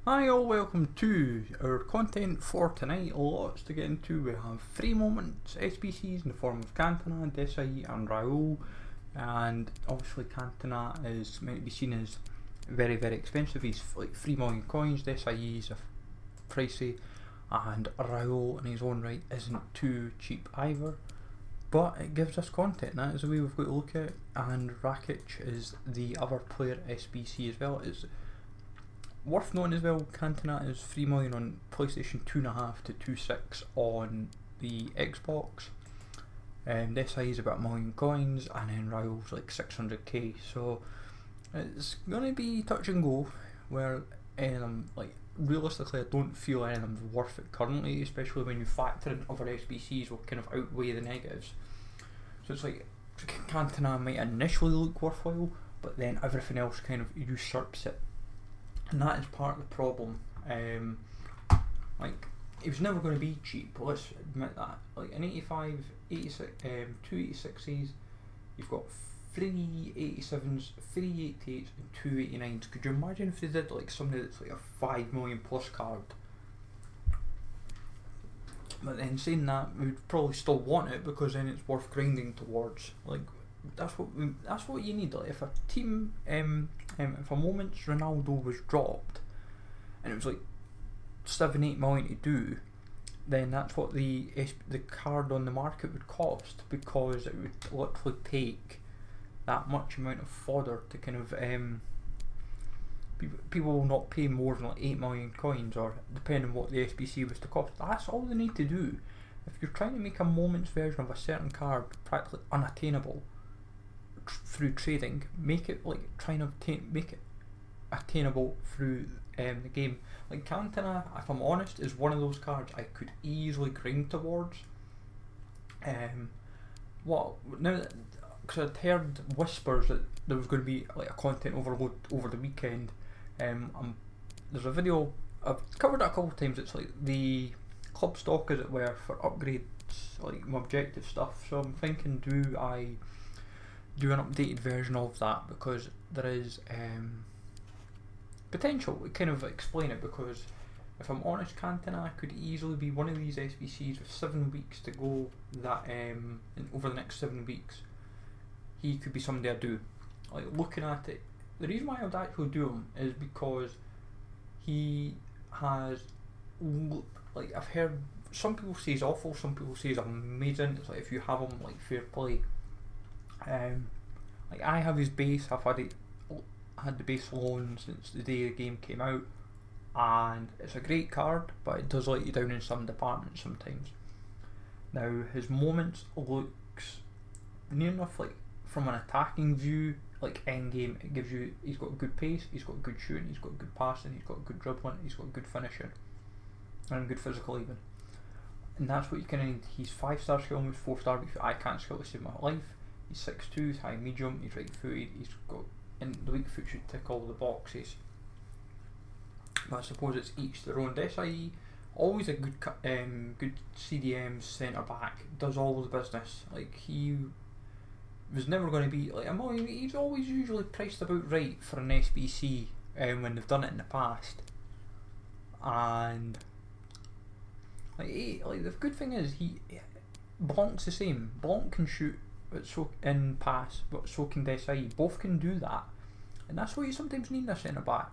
Hi all, welcome to our content for tonight. Lots to get into. We have 3 moments SBCs in the form of Cantona, Desailly and Raul, and obviously Cantona is meant to be seen as very expensive. He's like 3 million coins. Desailly is pricey, and Raul in his own right isn't too cheap either, but it gives us content. That is the way we've got to look at it. And Racic is the other player SBC as well. It's worth noting as well, Cantona is 3 million on PlayStation 2.5 to 2.6 on the Xbox. Desailly is about 1 million coins, and then Raul's like 600k. So it's gonna be touch and go. Where like realistically, I don't feel any of them's worth it currently, especially when you factor in other SBCs will kind of outweigh the negatives. So it's like Cantona might initially look worthwhile, but then everything else kind of usurps it. And that is part of the problem. Like, it was never going to be cheap, let's admit that. Like, an 85, 86, 2 86s, you've got 3 87s, 3 88s, and 2 89s. Could you imagine if they did like somebody that's like a 5 million plus card? But then saying that, we'd probably still want it because then it's worth grinding towards. Like, that's what you need. Like, if a team, if a Moments Ronaldo was dropped, and it was like 7-8 million to do, then that's what the card on the market would cost, because it would literally take that much amount of fodder to kind of people will not pay more than like 8 million coins, or depending on what the SBC was to cost. That's all they need to do. If you're trying to make a Moments version of a certain card practically unattainable through trading, make it like make it attainable through the game. Like Cantona, if I'm honest, is one of those cards I could easily grind towards. What now? Because I'd heard whispers that there was going to be like a content overload over the weekend. There's a video I've covered it a couple of times. It's like the club stock, as it were, for upgrades, like my objective stuff. So I'm thinking, do I do an updated version of that, because there is potential to kind of explain it. Because if I'm honest, Cantona could easily be one of these SBCs with 7 weeks to go. That over the next 7 weeks, he could be somebody I do. Like, looking at it, the reason why I would actually do him is because he has, like, I've heard some people say he's awful, some people say he's amazing. It's like, if you have him, like, fair play. Like, I have his base. I've had the base loan since the day the game came out, and it's a great card, but it does let you down in some departments sometimes. Now, his Moments looks near enough like from an attacking view, like end game. It gives you, he's got good pace, he's got good shooting, he's got good passing, he's got good dribbling, he's got good finishing, and good physical even. And that's what you kind of need. He's 5-star skill, almost 4-star. I can't skill to save my life. He's 6'2", he's high medium, he's right footed, he's got, and the weak foot should tick all the boxes. But I suppose it's each their own. Desailly, always a good good CDM centre back, does all the business. Like, he was never going to be like he's always usually priced about right for an SBC when they've done it in the past. And like the good thing is, Blanc's the same. Blanc can shoot but in pass, but so can Desailly. Both can do that, and that's what you sometimes need in a centre back,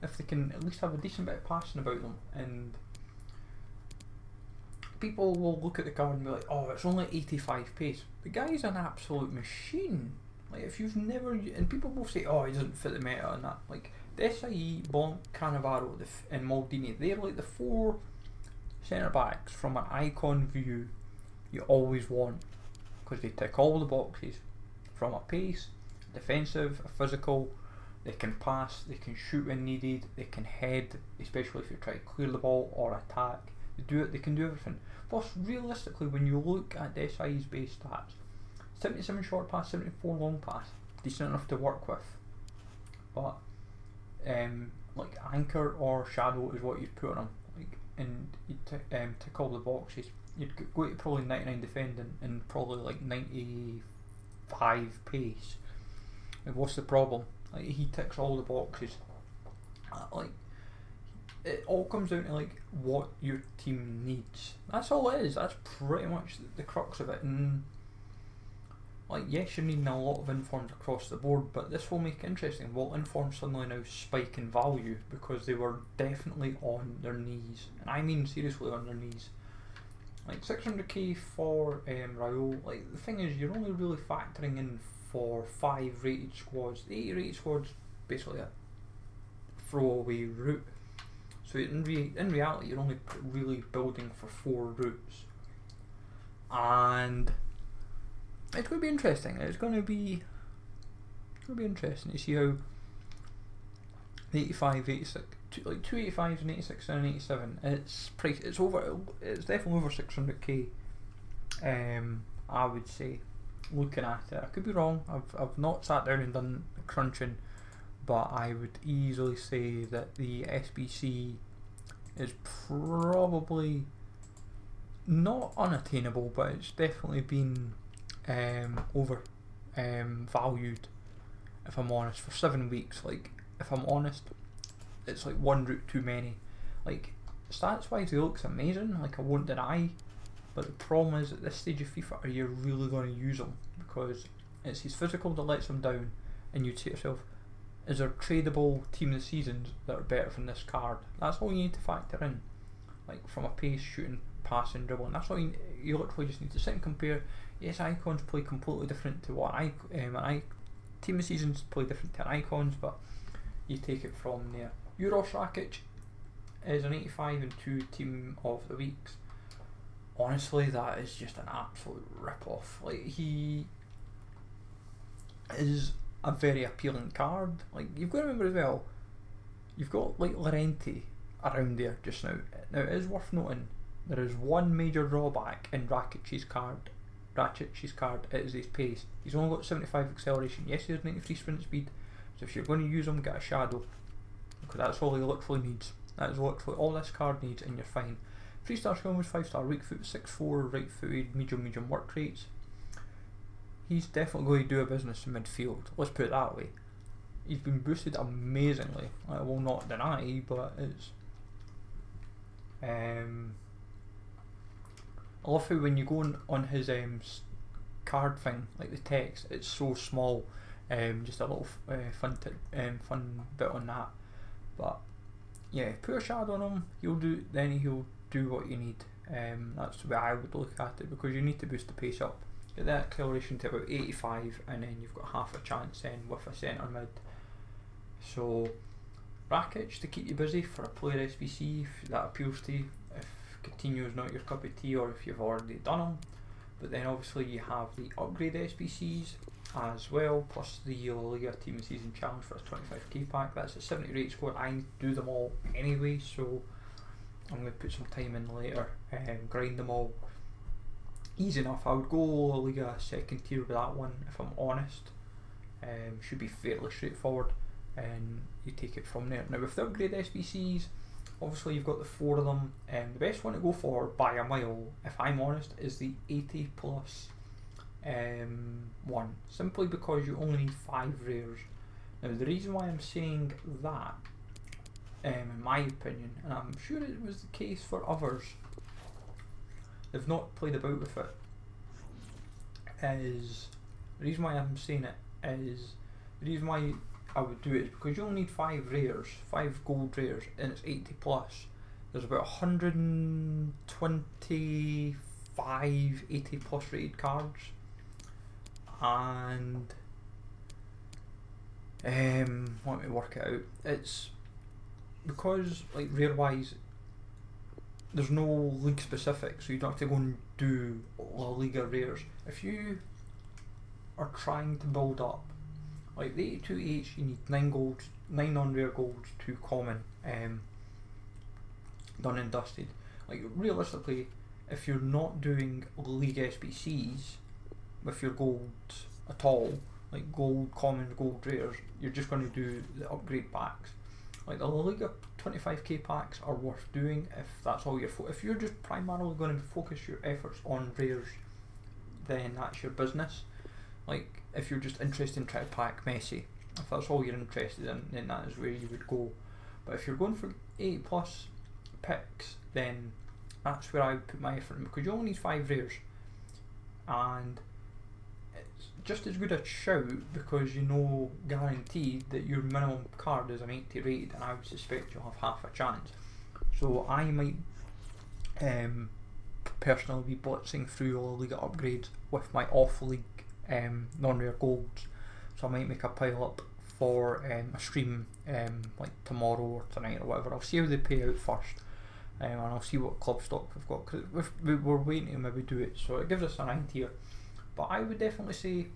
if they can at least have a decent bit of passing about them. And people will look at the card and be like, oh, it's only 85 pace. The guy's an absolute machine. Like, if you've never, and people will say, oh, he doesn't fit the meta and that. Like, Desailly, Blanc, Cannavaro, and Maldini, they're like the 4 centre backs from an icon view you always want, because they tick all the boxes from a pace, defensive, a physical. They can pass, they can shoot when needed, they can head, especially if you try to clear the ball or attack. They can do everything. Plus, realistically, when you look at Desailly's base stats, 77 short pass, 74 long pass, decent enough to work with. But like anchor or shadow is what you'd put on him. Like, and you tick all the boxes. You'd go to probably 99 defending and probably like 95 pace. And what's the problem? Like, he ticks all the boxes. Like, it all comes down to like what your team needs. That's all it is. That's pretty much the crux of it. And like, yes, you're needing a lot of informs across the board, but this will make it interesting. Will informs suddenly now spike in value because they were definitely on their knees, and I mean seriously on their knees. Like 600k for Raul. Like, the thing is, you're only really factoring in for 5 rated squads. The 8 rated squads basically a throwaway route. So in reality, you're only really building for 4 routes, and it's going to be interesting. It's going to be interesting to see how the 85, 86, like 285s and 86 and 87. It's definitely over 600k. I would say, looking at it, I could be wrong. I've not sat down and done the crunching, but I would easily say that the SBC is probably not unattainable, but it's definitely been over valued, if I'm honest, for 7 weeks. Like, if I'm honest, it's like 1 route too many. Like, stats wise, he looks amazing, like, I won't deny, but the problem is, at this stage of FIFA, are you really going to use him? Because it's his physical that lets him down, and you'd say to yourself, is there tradable team of the seasons that are better than this card? That's all you need to factor in. Like, from a pace, shooting, passing, dribbling, that's all you literally just need to sit and compare. Yes, icons play completely different to what team of seasons play different to icons, but you take it from there. Uros Racic is an 85 and 2 team of the weeks. Honestly, that is just an absolute rip-off. Like, he is a very appealing card. Like, you've got to remember as well, you've got like Llorente around there just now. Now, it is worth noting, there is one major drawback in Racic's card. It is his pace. He's only got 75 acceleration. Yes, he has 93 sprint speed, so if you're going to use him, get a shadow, because that's all he literally needs. That is literally all this card needs, and you're fine. 3-star skill moves, 5-star weak foot, 6'4", right footed, medium work rates. He's definitely going to do a business in midfield, let's put it that way. He's been boosted amazingly, I will not deny, but it's I love how when you go on his card thing, like the text, it's so small. Just a little fun bit on that. But yeah, put a shadow on him. He'll do what you need. That's the way I would look at it, because you need to boost the pace up. Get that acceleration to about 85, and then you've got half a chance then with a centre mid. So Rakic to keep you busy for a player SBC, if that appeals to you. If Coutinho is not your cup of tea, or if you've already done them. But then obviously you have the upgrade SBCs as well, plus the Liga Team of Season Challenge for a 25k pack. That's a 70 rate score. I do them all anyway, so I'm going to put some time in later and grind them all. Easy enough. I would go Liga second tier with that one, if I'm honest. Should be fairly straightforward, and you take it from there. Now with the upgrade SBCs, obviously you've got the 4 of them, and the best one to go for by a mile, if I'm honest, is the 80 plus one, simply because you only need 5 rares. Now the reason why I'm saying that, in my opinion, and I'm sure it was the case for others, they've not played about with it, is the reason why I'm saying it is the reason why I would do it is because you only need 5 rares, 5 gold rares, and it's 80 plus. There's about 125 80 plus rated cards, and let me work it out. It's because, like, rare wise, there's no league specific, so you don't have to go and do La Liga rares. If you are trying to build up, like the 82H, you need 9 golds, 9 non-rare golds, 2 common, done and dusted. Like, realistically, if you're not doing League SBCs with your golds at all, like gold, common, gold rares, you're just going to do the upgrade packs. Like the La Liga 25k packs are worth doing if that's all if you're just primarily going to focus your efforts on rares, then that's your business. Like, if you're just interested in trying to pack Messi, if that's all you're interested in, then that is where you would go. But if you're going for 80 plus picks, then that's where I would put my effort in, because you only need 5 rares, and it's just as good a shout because you know guaranteed that your minimum card is an 80 rated, and I would suspect you'll have half a chance. So I might personally be blitzing through all Liga upgrades with my off-league non-rare golds. So I might make a pile up for a stream like tomorrow or tonight or whatever. I'll see how they pay out first, and I'll see what club stock we've got, because we're waiting to maybe do it, so it gives us an idea. But I would definitely say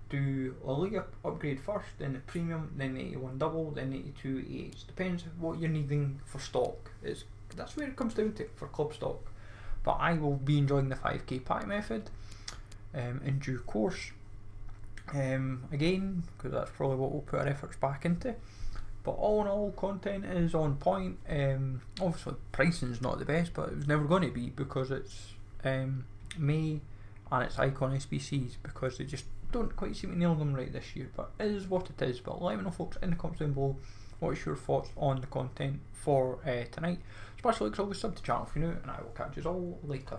do a Liga upgrade first, then the premium, then the 81 double, then 82 8s. Depends what you're needing for stock. That's where it comes down to for club stock. But I will be enjoying the 5k pack method in due course. Again, because that's probably what we'll put our efforts back into. But all in all, content is on point. Obviously pricing's not the best, but it was never going to be, because it's May and it's Icon SBCs, because they just don't quite seem to nail them right this year. But it is what it is. But let me know, folks, in the comments down below, what's your thoughts on the content for tonight. Especially, always sub to the channel if you're new, and I will catch you all later.